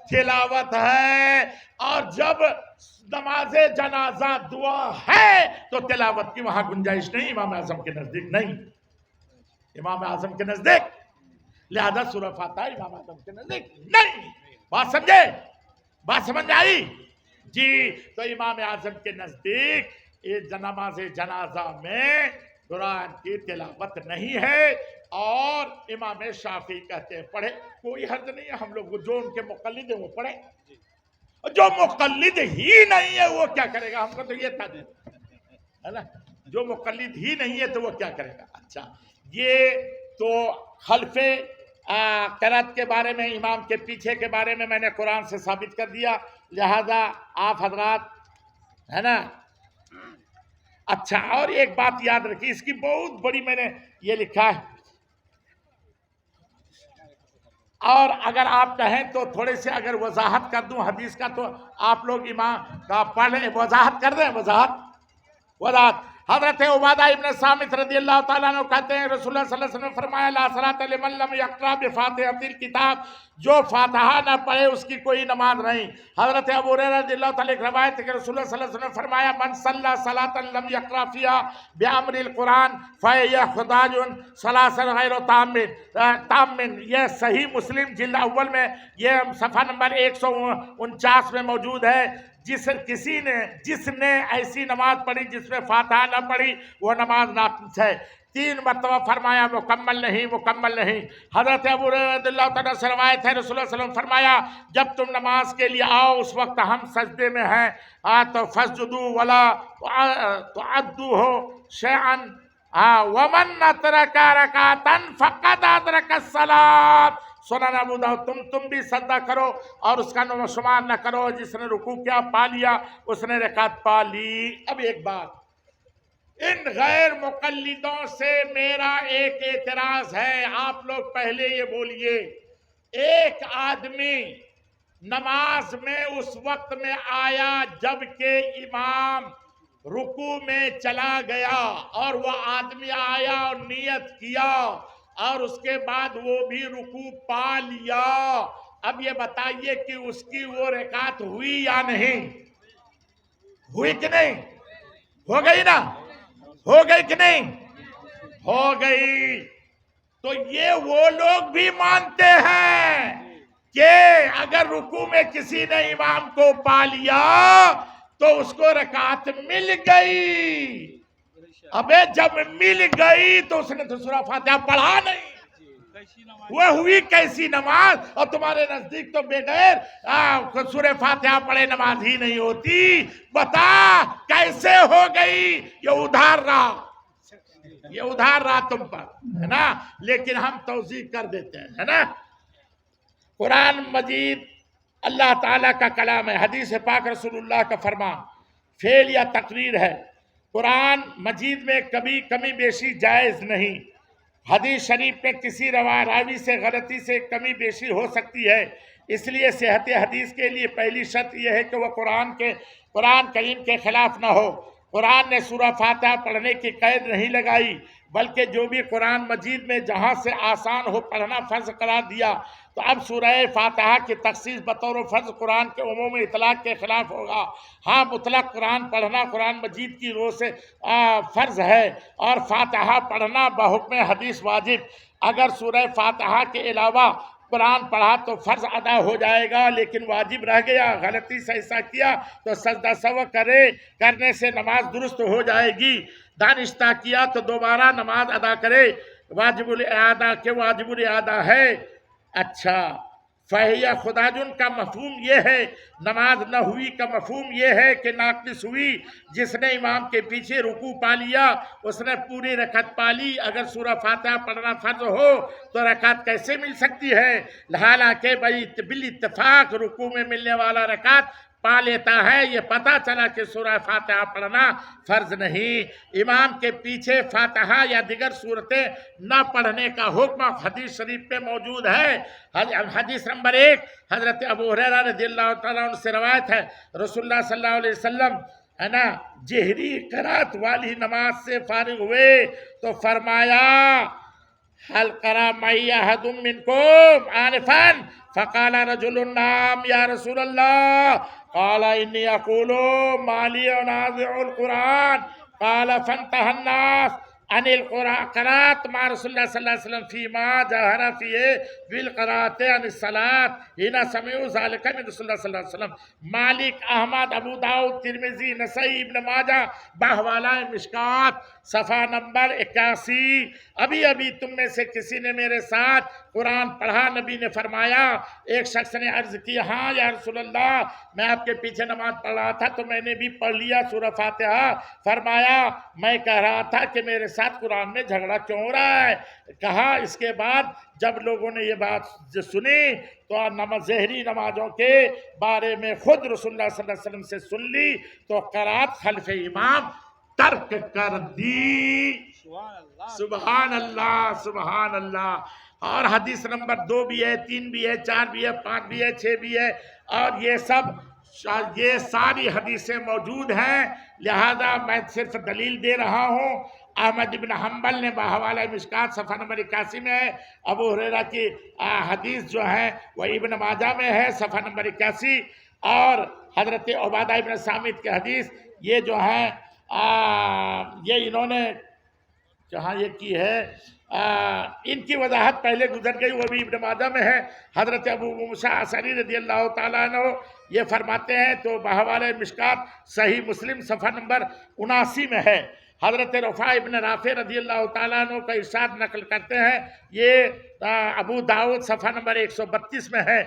تلاوت ہے۔ اور جب نماز جنازہ دعا ہے تو تلاوت کی وہاں گنجائش نہیں، امام اعظم کے نزدیک نہیں، امام اعظم کے نزدیک۔ لہذا سورہ فاتحہ امام اعظم کے نزدیک نہیں۔ بات سمجھے؟ بات سمجھ میں آئی؟ جی، تو امام اعظم کے نزدیک نماز جنازہ میں قرآن کی تلاوت نہیں ہے، اور امام شافعی کہتے ہیں پڑھے، کوئی حرج نہیں ہے، ہم لوگ جو ان کے مقلد ہیں وہ پڑھیں، جو مقلد ہی نہیں ہے وہ کیا کرے گا؟ ہم کو تو یہ تھا ہے نا، جو مقلد ہی نہیں ہے تو وہ کیا کرے گا؟ اچھا، یہ تو خلف قرات کے بارے میں، امام کے پیچھے کے بارے میں میں نے قرآن سے ثابت کر دیا، لہذا آپ حضرات ہے نا۔ اچھا، اور ایک بات یاد رکھیے، اس کی بہت بڑی میں نے یہ لکھا ہے، اور اگر آپ کہیں تو تھوڑے سے اگر وضاحت کر دوں حدیث کا، تو آپ لوگ امام کا پڑھ لیں، وضاحت کر دیں، وضاحت حضرت عبادہ ابن صامت رضی اللہ تعالیٰ عنہ کہتے ہیں رسول اللہ صلی اللہ علیہ وسلم نے فرمایا لا صلاۃ لمن لم یقرأ بفاتحۃ الکتاب، جو فاتحہ نہ پڑھے اس کی کوئی نماز نہیں۔ حضرت ابو ہریرہ رضی اللہ تعالیٰ کی روایت ہے کہ رسول اللہ صلی اللہ علیہ وسلم نے فرمایا من صلی صلاۃ لم یقرأ فیہا بامر القرآن فہی خداج ثلاثا غیر تام۔ یہ صحیح مسلم جلد اول میں یہ صفحہ نمبر 149 میں موجود ہے۔ جس نے ایسی نماز پڑھی جس میں فاتحہ نہ پڑھی وہ نماز ناقص ہے۔ 3 مرتبہ فرمایا مکمل نہیں، مکمل نہیں۔ حضرت ابو ہریرہ رضی اللہ تعالیٰ سے روایت ہے رسول اللہ صلی اللہ علیہ وسلم فرمایا جب تم نماز کے لیے آؤ اس وقت ہم سجدے میں ہیں تو فسجدوا ولا تعدوه شيئا ومن ترک رکعتا فقد ادرک الصلاۃ۔ سنن ابو داؤد تم بھی سجدہ کرو اور اس کا شمار نہ کرو، جس نے رکوع کیا پا لیا اس نے رکعت پا لی۔ اب ایک بات، ان غیر مقلدوں سے میرا ایک اعتراض ہے، آپ لوگ پہلے یہ بولیے، ایک آدمی نماز میں اس وقت میں آیا جب کہ امام رکوع میں چلا گیا اور وہ آدمی آیا اور نیت کیا اور اس کے بعد وہ بھی رکوع پا لیا، اب یہ بتائیے کہ اس کی وہ رکعت ہوئی یا نہیں ہوئی؟ کہ نہیں ہو گئی؟ نا ہو گئی کہ نہیں ہو گئی؟ تو یہ وہ لوگ بھی مانتے ہیں کہ اگر رکوع میں کسی نے امام کو پا لیا تو اس کو رکعت مل گئی۔ ابے جب مل گئی تو اس نے تو سورہ فاتحہ پڑھا نہیں، وہ ہوئی کیسی نماز؟ اور تمہارے نزدیک تو بغیر سورہ فاتحہ پڑھے نماز ہی نہیں ہوتی، بتا کیسے ہو گئی؟ یہ ادھار رہا تم پر، ہے نا؟ لیکن ہم توضیح کر دیتے ہیں، ہے نا؟ قرآن مجید اللہ تعالیٰ کا کلام ہے، حدیث پاک رسول اللہ کا فرمان، فعل یا تقریر ہے۔ قرآن مجید میں کبھی کمی بیشی جائز نہیں۔ حدیث شریف میں کسی راوی سے غلطی سے کمی بیشی ہو سکتی ہے، اس لیے صحت حدیث کے لیے پہلی شرط یہ ہے کہ وہ قرآن کریم کے خلاف نہ ہو۔ قرآن نے سورہ فاتحہ پڑھنے کی قید نہیں لگائی، بلکہ جو بھی قرآن مجید میں جہاں سے آسان ہو پڑھنا فرض قرار دیا، تو اب سورہ فاتحہ کی تخصیص بطور فرض قرآن کے عمومی اطلاق کے خلاف ہوگا۔ ہاں مطلق قرآن پڑھنا قرآن مجید کی روح سے فرض ہے اور فاتحہ پڑھنا بحکم حدیث واجب۔ اگر سورہ فاتحہ کے علاوہ قرآن پڑھا تو فرض ادا ہو جائے گا، لیکن واجب رہ گیا، غلطی سے ایسا کیا تو سجدہ سہو کرنے سے نماز درست ہو جائے گی۔ دانستہ کیا تو دوبارہ نماز ادا کرے، واجب الاعادہ ہے۔ اچھا، فہیہ خداجن کا مفہوم یہ ہے، نماز نہ ہوئی کا مفہوم یہ ہے کہ ناقص ہوئی۔ جس نے امام کے پیچھے رکوع پا لیا اس نے پوری رکعت پا لی۔ اگر سورہ فاتحہ پڑھنا فرض ہو تو رکعت کیسے مل سکتی ہے؟ حالانکہ بالاتفاق رکوع میں ملنے والا رکعت پا لیتا ہے۔ یہ پتہ چلا کہ سورہ فاتحہ پڑھنا فرض نہیں۔ امام کے پیچھے فاتحہ یا دیگر صورتیں نہ پڑھنے کا حکم حدیث شریف میں موجود ہے۔ حدیث نمبر 1 حضرت ابو ہریرہ رضی اللہ تعالیٰ عنہ سے روایت ہے، رسول اللہ صلی اللہ علیہ وسلم ہے نا جہری قرات والی نماز سے فارغ ہوئے تو فرمایا حل قرأ معی احد منکم آنفا فقال رجل نعم یا رسول اللہ قال انی اقول ما لی انازع القرآن قال فانتهى الناس عن القرات مع رسول اللہ صلی اللہ علیہ وسلم فيما جهر فيه بالقرات عن الصلاة حين سمعوا ذلك من رسول اللہ صلی اللہ علیہ وسلم۔ مالک، احمد، ابو داؤد، ترمذی، نسائی، ابن ماجہ، بحوالہ مشکات، صفحہ نمبر 81۔ ابھی تم میں سے کسی نے میرے ساتھ قرآن پڑھا؟ نبی نے فرمایا، ایک شخص نے عرض کی ہاں یا رسول اللہ، میں آپ کے پیچھے نماز پڑھ رہا تھا تو میں نے بھی پڑھ لیا سورہ فاتحہ۔ فرمایا میں کہہ رہا تھا کہ میرے ساتھ قرآن میں جھگڑا کیوں ہو رہا ہے؟ کہا اس کے بعد جب لوگوں نے یہ بات سنی تو ظہری نمازوں کے بارے میں خود رسول اللہ صلی اللہ علیہ وسلم سے سن لی تو قرات خلف امام ترک کر دی۔ سبحان اللہ، سبحان اللہ۔ اور حدیث نمبر 2 بھی ہے، 3 بھی ہے، 4 بھی ہے، 5 بھی ہے، 6 بھی ہے، اور یہ سب یہ ساری حدیثیں موجود ہیں، لہذا میں صرف دلیل دے رہا ہوں۔ احمد بن حنبل نے بحوالہ مشکات صفحہ نمبر 81 میں ہے، ابو ہریرہ کی حدیث جو ہے وہ ابن ماجہ میں ہے صفحہ نمبر 81، اور حضرت عبادہ ابن صامت کی حدیث یہ جو ہے یہ انہوں نے جہاں یہ کی ہے ان کی وضاحت پہلے گزر گئی، وہ بھی ابن ماجہ میں ہے۔ حضرت ابو موسیٰ اشعری رضی اللہ تعالیٰ عنہ یہ فرماتے ہیں تو بحوالہ مشکات صحیح مسلم صفحہ نمبر 79 میں ہے۔ حضرت رفاع ابن رافع رضی اللہ تعالیٰ عنہ کا ارشاد نقل کرتے ہیں، یہ ابو داؤد صفحہ نمبر 132 میں ہے۔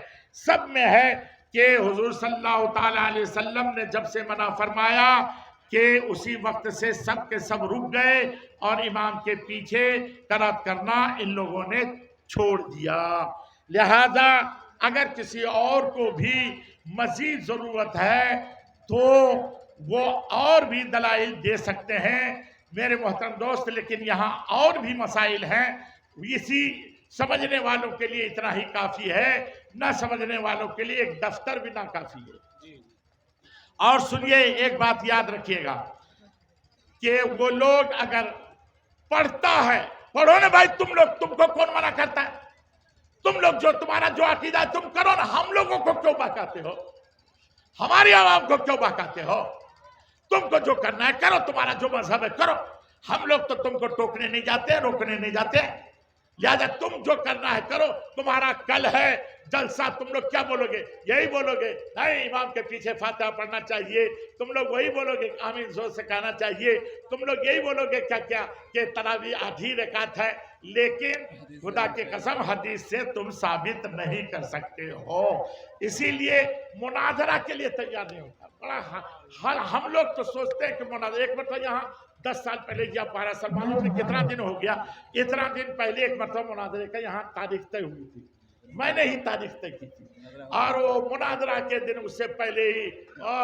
سب میں ہے کہ حضور صلی اللہ تعالیٰ علیہ وسلم نے جب سے منع فرمایا کہ اسی وقت سے سب کے سب رک گئے اور امام کے پیچھے قرات کرنا ان لوگوں نے چھوڑ دیا۔ لہذا اگر کسی اور کو بھی مزید ضرورت ہے تو وہ اور بھی دلائل دے سکتے ہیں میرے محترم دوست، لیکن یہاں اور بھی مسائل ہیں، اسی سمجھنے والوں کے لیے اتنا ہی کافی ہے، نہ سمجھنے والوں کے لیے ایک دفتر بھی نہ کافی ہے۔ اور سنیے ایک بات یاد رکھیے گا کہ وہ لوگ اگر پڑھتا ہے، پڑھو نا بھائی تم لوگ، تم کو کون منع کرتا ہے؟ تم لوگ جو تمہارا جو عقیدہ ہے تم کرو نا، ہم لوگوں کو کیوں بہکاتے ہو؟ ہماری عوام کو کیوں بہکاتے ہو؟ تم کو جو کرنا ہے کرو، تمہارا جو مذہب ہے کرو، ہم لوگ تو تم کو ٹوکنے نہیں جاتے، روکنے نہیں جاتے، لہذا تم جو کرنا ہے کرو۔ تمہارا کل ہے جلسہ، تم لوگ کیا بولو گے؟ یہی بولو گے نہیں امام کے پیچھے فاتحہ پڑھنا چاہیے، تم لوگ وہی بولو گے آمین زور سے کہنا چاہیے، تم لوگ یہی بولو گے کیا کہ تراویح آدھی رکعت ہے، لیکن خدا کی قسم حدیث سے تم ثابت نہیں کر سکتے ہو، اسی لیے مناظرہ کے لیے تیار نہیں ہوتا۔ بڑا ہم لوگ تو سوچتے ہیں کہ مناظرہ، ایک مرتبہ یہاں 10 سال پہلے یا 12 سال معلوم نہیں کتنا دن ہو گیا، اتنا دن پہلے ایک مرتبہ مناظرے کا یہاں تاریخ طے ہوئی تھی، میں نے ہی تاریخ طے کی تھی، اور وہ مناظرہ کے دن اس سے پہلے ہی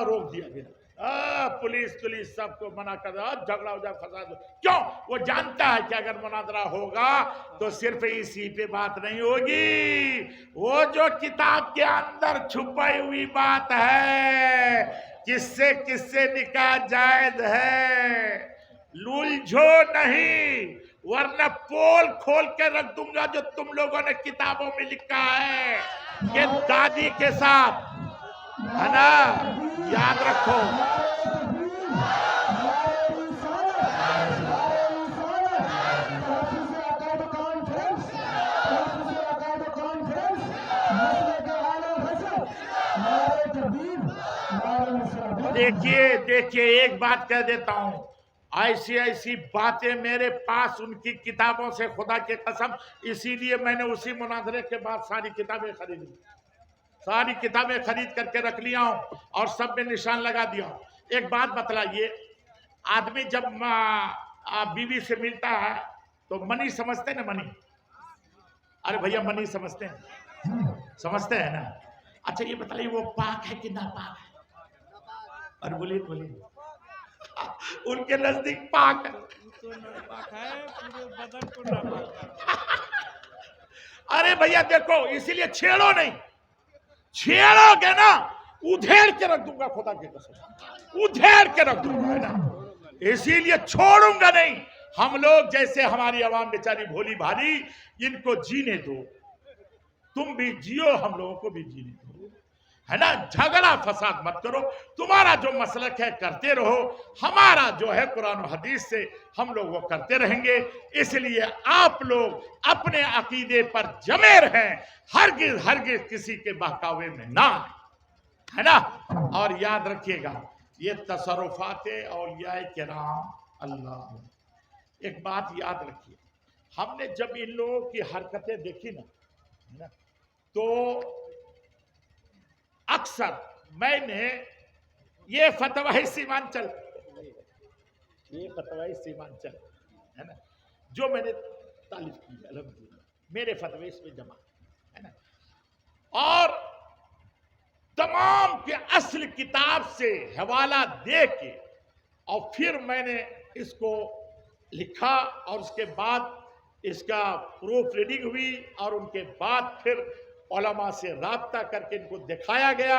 روک دیا گیا، پولیس سب کو منع کر دیا، جھگڑا ہو جائے، فساد ہو، کیوں؟ وہ جانتا ہے کہ اگر مناظرہ ہوگا تو صرف اسی پہ بات نہیں ہوگی، وہ جو کتاب کے اندر چھپائی ہوئی بات ہے، کس سے نکاح جائز ہے، للجھو نہیں، ورنہ پول کھول کے رکھ دوں گا جو تم لوگوں نے کتابوں میں لکھا ہے کہ دادی کے ساتھ، ہے نا، یاد رکھو۔ دیکھیے ایک بات کہہ دیتا ہوں، ایسی باتیں میرے پاس ان کی کتابوں سے، خدا کی قسم، اسی لیے میں نے اسی مناظرے کے بعد ساری کتابیں خرید کر کے رکھ لیا ہوں اور سب میں نشان لگا دیا ہوں۔ ایک بات بتلائیے، آدمی جب بیوی سے ملتا ہے تو منی سمجھتے ہیں نا، منی، ارے بھیا منی سمجھتے ہیں نا، اچھا یہ بتائیے وہ پاک ہے کہ ناپاک ہے؟ اور بولیے ان کے نزدیک پاک ہے، ارے بھیا دیکھو، اسی لیے چھیڑو نہیں، چھیڑو گے نا ادھیڑ کے رکھ دوں گا، خدا کی قسم ادھیڑ کے رکھ دوں گا، ہے نا، اسی لیے چھوڑوں گا نہیں۔ ہم لوگ جیسے ہماری عوام بیچاری بھولی بھالی، ان کو جینے دو، تم بھی جیو، ہم لوگوں کو بھی جینے دو، ہے نا، جھگڑا فساد مت کرو، تمہارا جو مسلک ہے کرتے رہو، ہمارا جو ہے قرآن و حدیث سے ہم لوگ وہ کرتے رہیں گے، اس لیے آپ لوگ اپنے عقیدے پر جمے رہیں، ہرگز کسی کے بہکاوے میں نہ آئیں، ہے نا۔ اور یاد رکھیے گا یہ تصرفات اولیاء کرام اللہ، ایک بات یاد رکھیے، ہم نے جب ان لوگوں کی حرکتیں دیکھی نا تو اکثر میں نے یہ فتوی سیمانچل ہے نا جو میں نے تعلیف کی ہے، الحمدللہ میرے فتوی اس میں جمع ہے نا، اور تمام کے اصل کتاب سے حوالہ دے کے اور پھر میں نے اس کو لکھا، اور اس کے بعد اس کا پروف ریڈنگ ہوئی، اور ان کے بعد پھر علماء سے رابطہ کر کے ان کو دکھایا گیا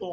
2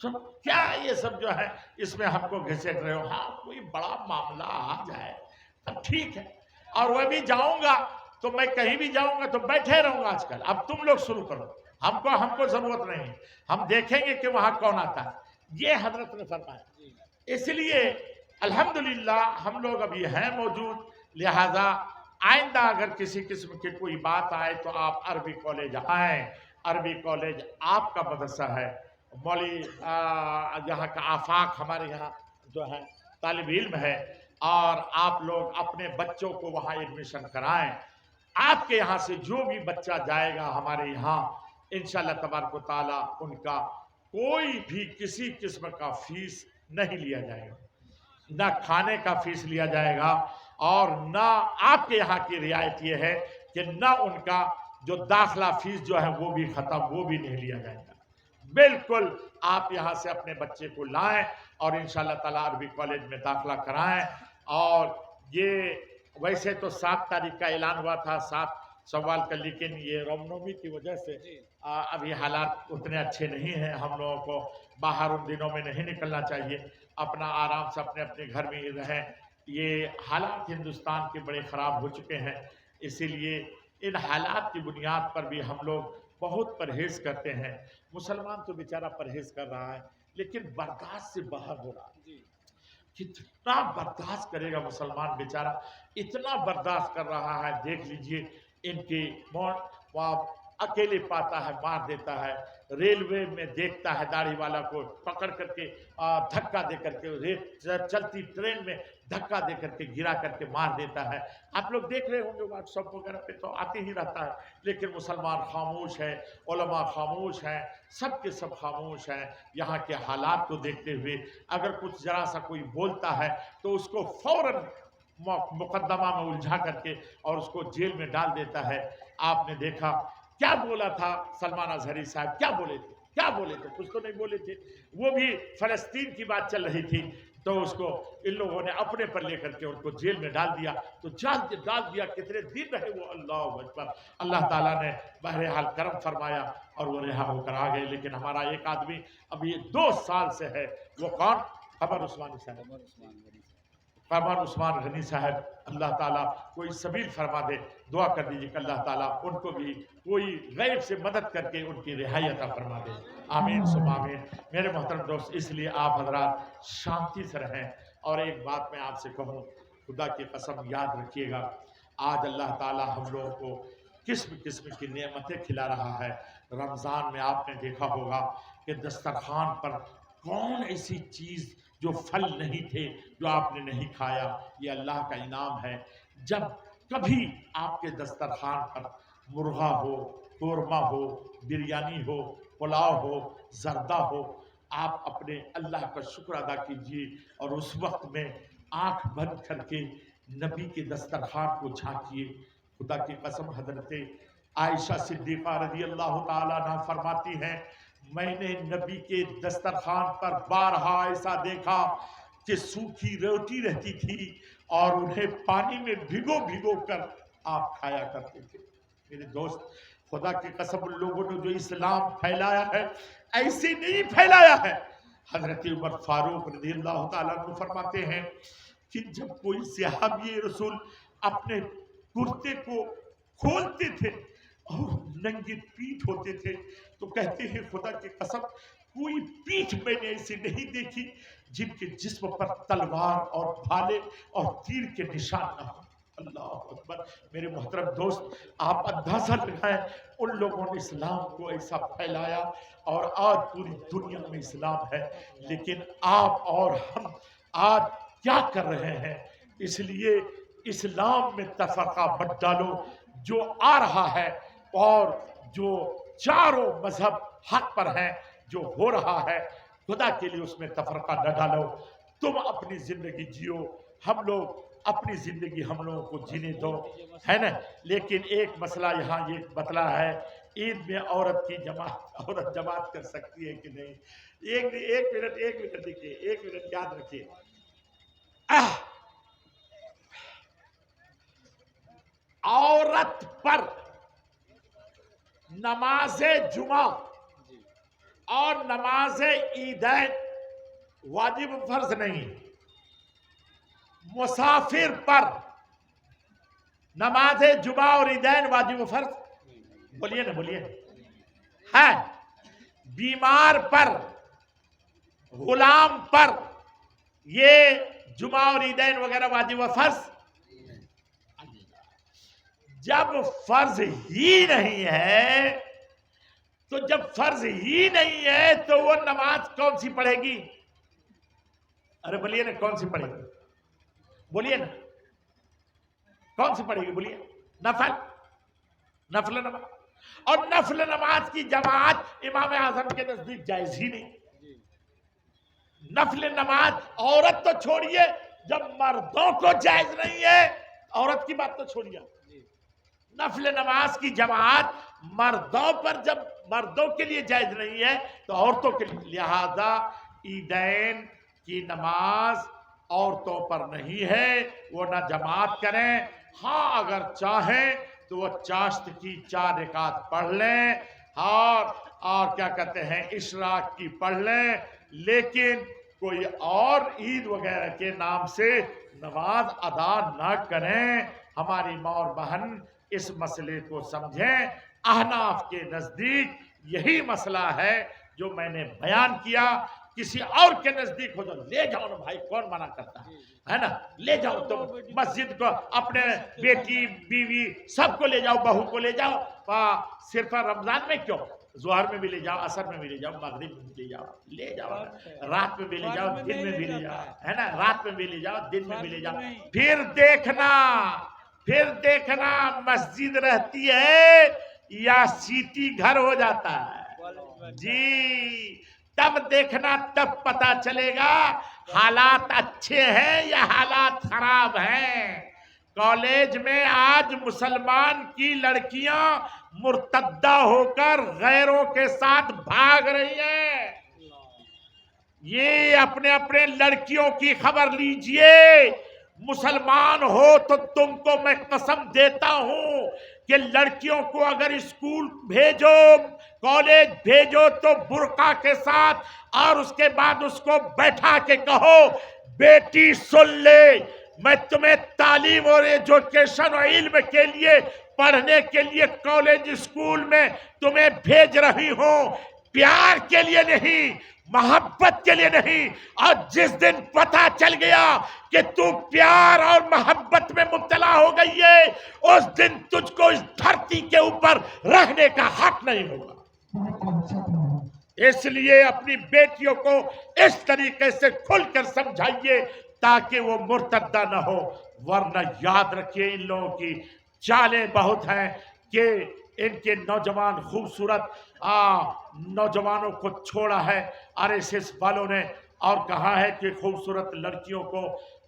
کیا یہ سب جو ہے اس میں ہم کو گھسیٹ رہے ہو؟ ہاں کوئی بڑا معاملہ آ جائے تب ٹھیک ہے، اور وہ بھی جاؤں گا تو میں کہیں بھی جاؤں گا تو بیٹھے رہوں گا آج کل، اب تم لوگ شروع کرو، ہم کو ضرورت نہیں، ہم دیکھیں گے کہ وہاں کون آتا ہے، یہ حضرت نے فرمایا۔ اس لیے الحمدللہ ہم لوگ ابھی ہیں موجود، لہذا آئندہ اگر کسی قسم کی کوئی بات آئے تو آپ عربی کالج آئیں، عربی کالج آپ کا مدرسہ ہے، مولی یہاں کا آفاق ہمارے یہاں جو ہے طالب علم ہے، اور آپ لوگ اپنے بچوں کو وہاں ایڈمیشن کرائیں، آپ کے یہاں سے جو بھی بچہ جائے گا ہمارے یہاں انشاءاللہ تبارک و تعالی ان کا کوئی بھی کسی قسم کا فیس نہیں لیا جائے گا، نہ کھانے کا فیس لیا جائے گا، اور نہ آپ کے یہاں کی رعایت یہ ہے کہ نہ ان کا جو داخلہ فیس جو ہے وہ بھی ختم، وہ بھی نہیں لیا جائے گا، بالکل آپ یہاں سے اپنے بچے کو لائیں اور انشاءاللہ تعالی عربی کالج میں داخلہ کرائیں۔ اور یہ ویسے تو 7 تاریخ کا اعلان ہوا تھا، 7 شوال کا، لیکن یہ رامنومی کی وجہ سے ابھی حالات اتنے اچھے نہیں ہیں، ہم لوگوں کو باہر ان دنوں میں نہیں نکلنا چاہیے، اپنا آرام سے اپنے اپنے گھر میں ہی رہیں، یہ حالات ہندوستان کے بڑے خراب ہو چکے ہیں، اسی لیے ان حالات کی بنیاد پر بھی ہم لوگ بہت پرہیز کرتے ہیں۔ مسلمان تو بیچارہ پرہیز کر رہا ہے لیکن برداشت سے باہر ہو رہا ہے، کتنا برداشت کرے گا مسلمان بیچارہ، اتنا برداشت کر رہا ہے، دیکھ لیجئے ان کی اکیلے پاتا ہے مار دیتا ہے، ریلوے میں دیکھتا ہے داڑھی والا کو پکڑ کر کے دھکا دے کر کے، چلتی ٹرین میں دھکا دے کر کے گرا کر کے مار دیتا ہے، آپ لوگ دیکھ رہے ہوں گے واٹس ایپ وغیرہ پہ تو آتے ہی رہتا ہے، لیکن مسلمان خاموش ہے، علماء خاموش ہیں، سب کے سب خاموش ہیں، یہاں کے حالات کو دیکھتے ہوئے اگر کچھ ذرا سا کوئی بولتا ہے تو اس کو فوراً مقدمہ میں الجھا کر کے اور اس کو جیل میں ڈال دیتا ہے۔ آپ نے دیکھا کیا بولا تھا سلمان اظہری صاحب، کیا بولے تھے، کچھ تو نہیں بولے تھے، وہ بھی فلسطین کی بات چل رہی تھی تو اس کو ان لوگوں نے اپنے پر لے کر کے ان کو جیل میں ڈال دیا، تو ڈال دیا، کتنے دن رہے وہ، اللہ اکبر، اللہ تعالیٰ نے بہرحال کرم فرمایا اور وہ رہا ہو کر آ گئے۔ لیکن ہمارا ایک آدمی ابھی 2 سال سے ہے، وہ کون؟ قمر عثمان غنی صاحب، اللہ تعالیٰ کوئی سبیل فرما دے، دعا کر دیجیے کہ اللہ تعالیٰ ان کو بھی کوئی غیب سے مدد کر کے ان کی رہائی عطا فرما دے، آمین ثم آمین۔ میرے محترم دوست، اس لیے آپ حضرات شانتی سے رہیں، اور ایک بات میں آپ سے کہوں، خدا کی قسم یاد رکھیے گا، آج اللہ تعالیٰ ہم لوگوں کو قسم قسم کی نعمتیں کھلا رہا ہے۔ رمضان میں آپ نے دیکھا ہوگا کہ دسترخوان پر کون ایسی چیز جو پھل نہیں تھے جو آپ نے نہیں کھایا، یہ اللہ کا انعام ہے۔ جب کبھی آپ کے دسترخوان پر مرغا ہو، قورمہ ہو، بریانی ہو، پلاؤ ہو، زردہ ہو، آپ اپنے اللہ کا شکر ادا کیجئے، اور اس وقت میں آنکھ بند کر کے نبی کے دسترخوان کو جھانکیے۔ خدا کی قسم حضرت عائشہ صدیقہ رضی اللہ تعالیٰ عنہ فرماتی ہیں، میں نے نبی کے دسترخوان پر بارہا ایسا دیکھا کہ سوکھی روٹی رہتی تھی اور انہیں پانی میں بھگو کر آپ کھایا کرتے تھے۔ میرے دوست، خدا کی قسم ان لوگوں نے جو اسلام پھیلایا ہے ایسے نہیں پھیلایا ہے۔ حضرت عمر فاروق رضی اللہ تعالیٰ عنہ فرماتے ہیں کہ جب کوئی صحابی رسول اپنے کرتے کو کھولتے تھے اور ننگے پیٹھ ہوتے تھے تو کہتے ہیں خدا کی قسم کوئی پیٹھ میں نے ایسی نہیں دیکھی جن کے جسم پر تلوار اور بھالے اور تیر کے نشان نہ ہو۔ اللہ اکبر۔ میرے محترم دوست، آپ اندازہ لگائیں ان لوگوں نے اسلام کو ایسا پھیلایا اور آج پوری دنیا میں اسلام ہے، لیکن آپ اور ہم آج کیا کر رہے ہیں؟ اس لیے اسلام میں تفرقہ مت ڈالو، جو آ رہا ہے اور جو چاروں مذہب حق پر ہیں، جو ہو رہا ہے، خدا کے لیے اس میں تفرقہ نہ ڈالو، تم اپنی زندگی جیو، ہم لوگ اپنی زندگی ہم لوگوں کو جینے دو، ہے نا۔ لیکن ایک مسئلہ یہاں یہ بتلا ہے، عید میں عورت جماعت کر سکتی ہے کہ نہیں؟ ایک منٹ دیکھیے، ایک منٹ یاد رکھیے، عورت پر نماز جمعہ اور نماز عیدین واجب فرض نہیں، مسافر پر نماز جمعہ اور عیدین واجب فرض، بولیے نا بولیے ہے، بیمار پر، غلام پر یہ جمعہ اور عیدین وغیرہ واجب فرض، جب فرض ہی نہیں ہے تو جب فرض ہی نہیں ہے تو وہ نماز کون سی پڑھے گی؟ ارے بولیے نا کون سی پڑھے گی؟ بولیے نا کون سی پڑھے گی؟ بولیے نفل نماز، اور نفل نماز کی جماعت امام اعظم کے نزدیک جائز ہی نہیں۔ نفل نماز عورت تو چھوڑیے، جب مردوں کو جائز نہیں ہے، عورت کی بات تو چھوڑیے، نفل نماز کی جماعت مردوں پر جب مردوں کے لیے جائز نہیں ہے تو عورتوں کے لیے، لہذا عیدین کی نماز عورتوں پر نہیں ہے، وہ نہ جماعت کریں، ہاں اگر چاہیں تو وہ چاشت کی 4 رکعت پڑھ لیں اور کیا کہتے ہیں اشراق کی پڑھ لیں، لیکن کوئی اور عید وغیرہ کے نام سے نماز ادا نہ کریں۔ ہماری ماں اور بہن اس مسئلے کو سمجھیں، احناف کے نزدیک یہی مسئلہ ہے جو میں نے بیان کیا، کسی اور کے نزدیک ہو تو لے جاؤ نا بھائی، کون منع کرتا ہے نا، لے جاؤ تم مسجد کو، اپنے بیٹی بیوی سب کو لے جاؤ، بہو کو لے جاؤ، صرف رمضان میں کیوں، ظہر میں بھی لے جاؤ، عصر میں بھی لے جاؤ، مغرب میں بھی لے جاؤ، رات میں بھی لے جاؤ، دن میں بھی لے جاؤ، ہے نا، رات میں بھی لے جاؤ، دن میں بھی لے جاؤ، پھر دیکھنا مسجد رہتی ہے یا سیٹی گھر ہو جاتا ہے، جی تب دیکھنا، تب پتا چلے گا حالات اچھے ہیں یا حالات خراب ہیں۔ کالج میں آج مسلمان کی لڑکیاں مرتدہ ہو کر غیروں کے ساتھ بھاگ رہی ہیں، یہ اپنے لڑکیوں کی خبر لیجئے، مسلمان ہو تو تم کو میں قسم دیتا ہوں کہ لڑکیوں کو اگر اسکول بھیجو، کالج بھیجو تو برقع کے ساتھ، اور اس کے بعد اس کو بیٹھا کے کہو بیٹی سن لے، میں تمہیں تعلیم اور ایجوکیشن اور علم کے لیے پڑھنے کے لیے کالج اسکول میں تمہیں بھیج رہی ہوں، پیار کے لیے نہیں، محبت کے لیے نہیں، اور جس دن پتہ چل گیا کہ تو پیار اور محبت میں مبتلا ہو گئی ہے، اس دن تجھ کو اس دھرتی کے اوپر رہنے کا حق نہیں ہوگا۔ اس لیے اپنی بیٹیوں کو اس طریقے سے کھل کر سمجھائیے تاکہ وہ مرتدہ نہ ہو، ورنہ یاد رکھیے ان لوگوں کی چالیں بہت ہیں کہ ان کے نوجوان خوبصورت نوجوانوں کو چھوڑا ہے RSS والوں نے، اور کہا ہے کہ خوبصورت لڑکیوں کو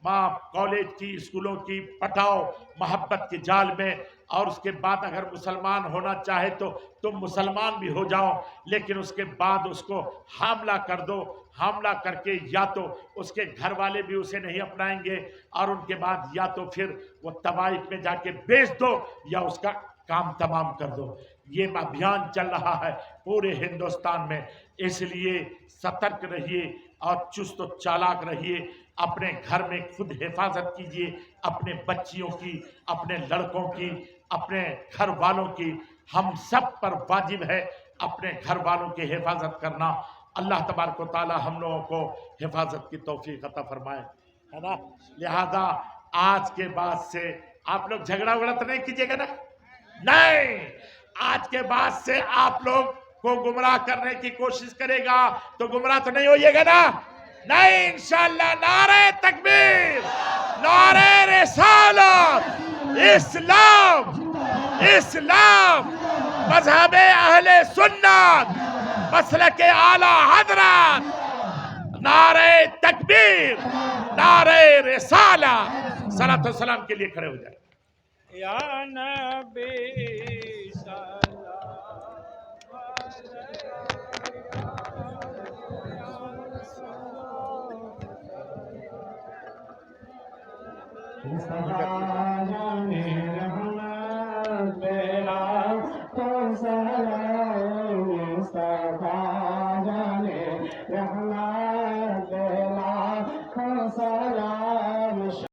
کالج کی اسکولوں کی پٹاؤ محبت کے جال میں، اور اس کے بعد اگر مسلمان ہونا چاہے تو تم مسلمان بھی ہو جاؤ، لیکن اس کے بعد اس کو حاملہ کر دو، حاملہ کر کے یا تو اس کے گھر والے بھی اسے نہیں اپنائیں گے، اور ان کے بعد یا تو پھر وہ طوائف میں جا کے بیچ دو یا اس کا کام تمام کر دو۔ یہ ابھیان چل رہا ہے پورے ہندوستان میں، اس لیے سترک رہیے اور چست و چالاک رہیے، اپنے گھر میں خود حفاظت کیجیے، اپنے بچیوں کی، اپنے لڑکوں کی، اپنے گھر والوں کی، ہم سب پر واجب ہے اپنے گھر والوں کی حفاظت کرنا۔ اللہ تبارک و تعالی ہم لوگوں کو حفاظت کی توفیق عطا فرمائے، ہے نا۔ لہذا آج کے بعد سے آپ لوگ جھگڑا وگڑا تو نہیں کیجیے گا نا، نہیں، آج کے بعد سے آپ لوگ کو گمراہ کرنے کی کوشش کرے گا تو گمراہ تو نہیں ہوئیے گا نا، نہیں، انشاءاللہ۔ نعرہ تکبیر، نعرہ رسالت، اسلام، اسلام، مذہب اہل سنت، مسلک اعلی حضرت، نعرہ تکبیر، نعرہ رسالت، صلاۃ و سلام کے لیے کھڑے ہو جائیں۔ یا نبی سلام رحم